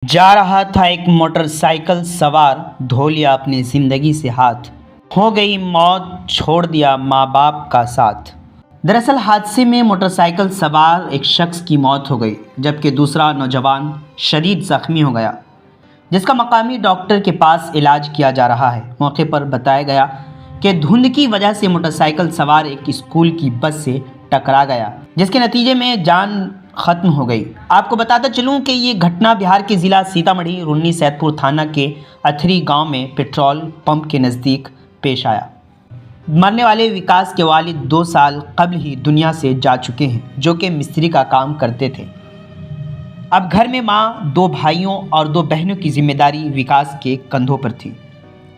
जा रहा था एक मोटरसाइकिल सवार, धो लिया अपनी ज़िंदगी से हाथ। हो गई मौत, छोड़ दिया माँ बाप का साथ। दरअसल हादसे में मोटरसाइकिल सवार एक शख्स की मौत हो गई, जबकि दूसरा नौजवान शदीद ज़ख्मी हो गया, जिसका मकामी डॉक्टर के पास इलाज किया जा रहा है। मौके पर बताया गया कि धुंध की वजह से मोटरसाइकिल सवार एक स्कूल की बस से टकरा गया, जिसके नतीजे में जान खत्म हो गई। आपको बताता चलूं कि ये घटना बिहार के ज़िला सीतामढ़ी रुन्नी सैदपुर थाना के अथरी गांव में पेट्रोल पंप के नज़दीक पेश आया। मरने वाले विकास के वालिद 2 साल कबल ही दुनिया से जा चुके हैं, जो कि मिस्त्री का काम करते थे। अब घर में मां, 2 भाइयों और 2 बहनों की जिम्मेदारी विकास के कंधों पर थी।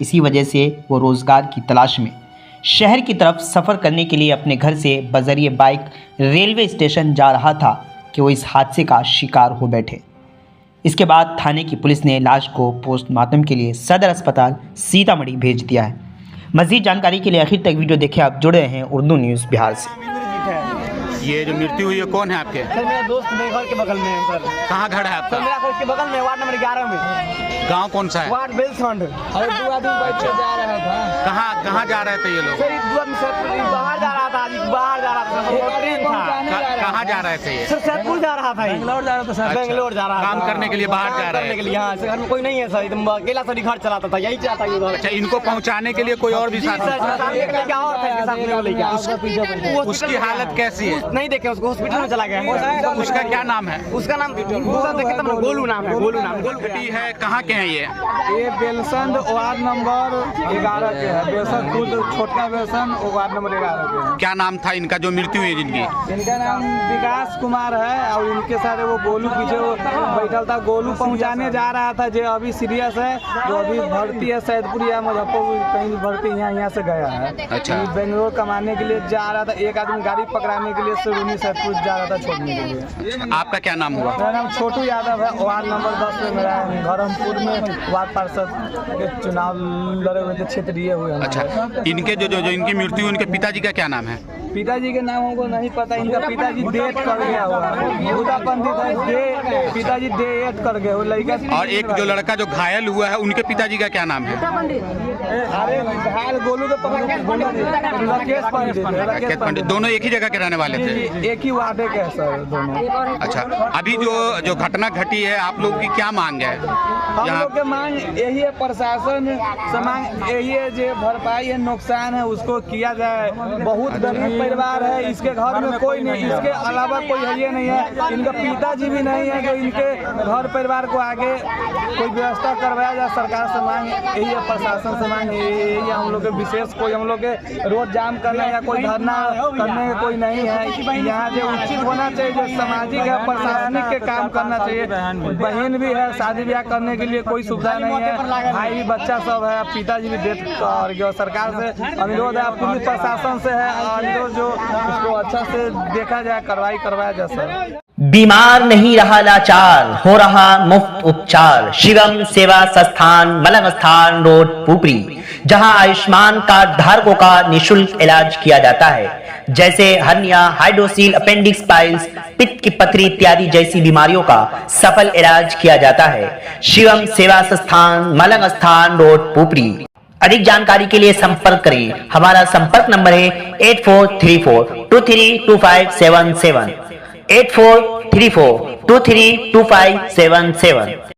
इसी वजह से वो रोज़गार की तलाश में शहर की तरफ सफ़र करने के लिए अपने घर से बजरिए बाइक रेलवे स्टेशन जा रहा था कि वो इस हादसे का शिकार हो बैठे। इसके बाद थाने की पुलिस ने लाश को पोस्टमार्टम के लिए सदर अस्पताल सीतामढ़ी भेज दिया है। मज़ीद जानकारी के लिए आखिर तक वीडियो देखें। आप जुड़े हैं उर्दू न्यूज़ बिहार से। ये जो मृत्यु हुई है कौन है आपके? सर मेरा दोस्त मेरे घर के बगल में है सर। कहाँ घर है आपका? सर मेरा घर के बगल में वार्ड नंबर 11 में। गांव कौन सा है? वार्ड बेलसंड। अरे 2 आदमी बैठ के जा रहा था। कहाँ जा रहे थे ये लोग? सर 2 आदमी सर बाहर जा रहा था, बाहर जा रहा था सर, ट्रेन था। कहाँ जा रहे थे ये? सर सैदपुर जा रहा था, बेंगलोर जा रहा था सर। बेंगलोर जा रहा था काम करने के लिए बाहर जा रहे हैं। यहाँ से घर में कोई नहीं है सर, एकदम अकेला सर घर चलाता था, यही चाहता है उधर। अच्छा, इनको पहुँचाने के लिए कोई और भी साथ? उसकी हालत कैसी है? नहीं देखे उसको, हॉस्पिटल में चला गया। उसका क्या नाम है? उसका नाम देखे तब गोलू नाम है। गोलू नाम है। कहाँ के हैं ये बेलसंड वार्ड नंबर 11 के है। बेलसंड खुद छोटा बेलसंड वार्ड नंबर 11 के है। क्या नाम था इनका जो मृत्यु हुई जिनकी? इनका नाम विकास कुमार है और इनके साथ वो गोलू पीछे बैठल था। गोलू पहुंचाने जा रहा था, जो अभी सीरियस है, जो अभी भर्ती है सैदपुर या मुजफ्फरपुर कहीं भी भर्ती यहाँ से गया है। अच्छा, बेंगलोर कमाने के लिए जा रहा था। एक आदमी गाड़ी पकड़ाने के लिए रुन्नी सैदपुर जा रहा था छोड़ने के लिए। आपका क्या नाम हुआ? मेरा नाम छोटू यादव है। वार्ड नंबर 10 में मेरा घरमपुर में वार्ड पार्षद के चुनाव लड़े हुए थे, क्षेत्रीय हुए। अच्छा, इनके जो इनकी मृत्यु, उनके पिताजी का क्या नाम है? पिताजी के नाम हमको नहीं पता। इनका पिताजी डेथ कर गया हुआ है, पंडित है। पिताजी डेथ कर गए वो लड़का। और एक जो लड़का जो घायल हुआ है, उनके पिताजी का क्या नाम है? अरे घायल गोलू के राकेश पंडित। दोनों एक ही जगह के रहने वाले थे? एक ही वार्ड के सर दोनों। अच्छा, अभी जो घटना घटी है, आप लोग की क्या मांग है? हम लोग के मांग यही है, प्रशासन से मांग यही है, जो भरपाई है नुकसान है उसको किया जाए। बहुत गरीब परिवार है, इसके घर में कोई नहीं, इसके अलावा कोई है ये नहीं है। इनका पिताजी भी नहीं है जो इनके घर परिवार को आगे कोई व्यवस्था करवाया जाए। सरकार से मांग यही है, प्रशासन से मांग यही है। हम लोग के विशेष कोई हम लोग के रोड जाम करना या कोई धरना करने का कोई नहीं है। यहाँ जो उचित होना चाहिए, जो सामाजिक है प्रशासनिक के काम करना चाहिए। बहन भी है, शादी ब्याह करने के लिए कोई सुविधा नहीं है, भाई भी बच्चा सब है, पिताजी भी डेथ कर गया। सरकार से अनुरोध है, पुलिस प्रशासन से है अनुरोध, जो उसको अच्छा से देखा जाए, कार्रवाई करवाया जाए सर। बीमार नहीं रहा लाचार, हो रहा मुफ्त उपचार। शिवम सेवा संस्थान, मलंग स्थान रोड, पुपरी, जहां आयुष्मान कार्ड धारकों का निःशुल्क इलाज किया जाता है, जैसे हर्निया, हाइड्रोसील, अपेंडिक्स, पाइल्स, पित्त की पथरी इत्यादि जैसी बीमारियों का सफल इलाज किया जाता है। शिवम सेवा संस्थान, मलंग स्थान रोड, पुपरी। अधिक जानकारी के लिए संपर्क करें। हमारा संपर्क नंबर है 8434232577, 8434232577।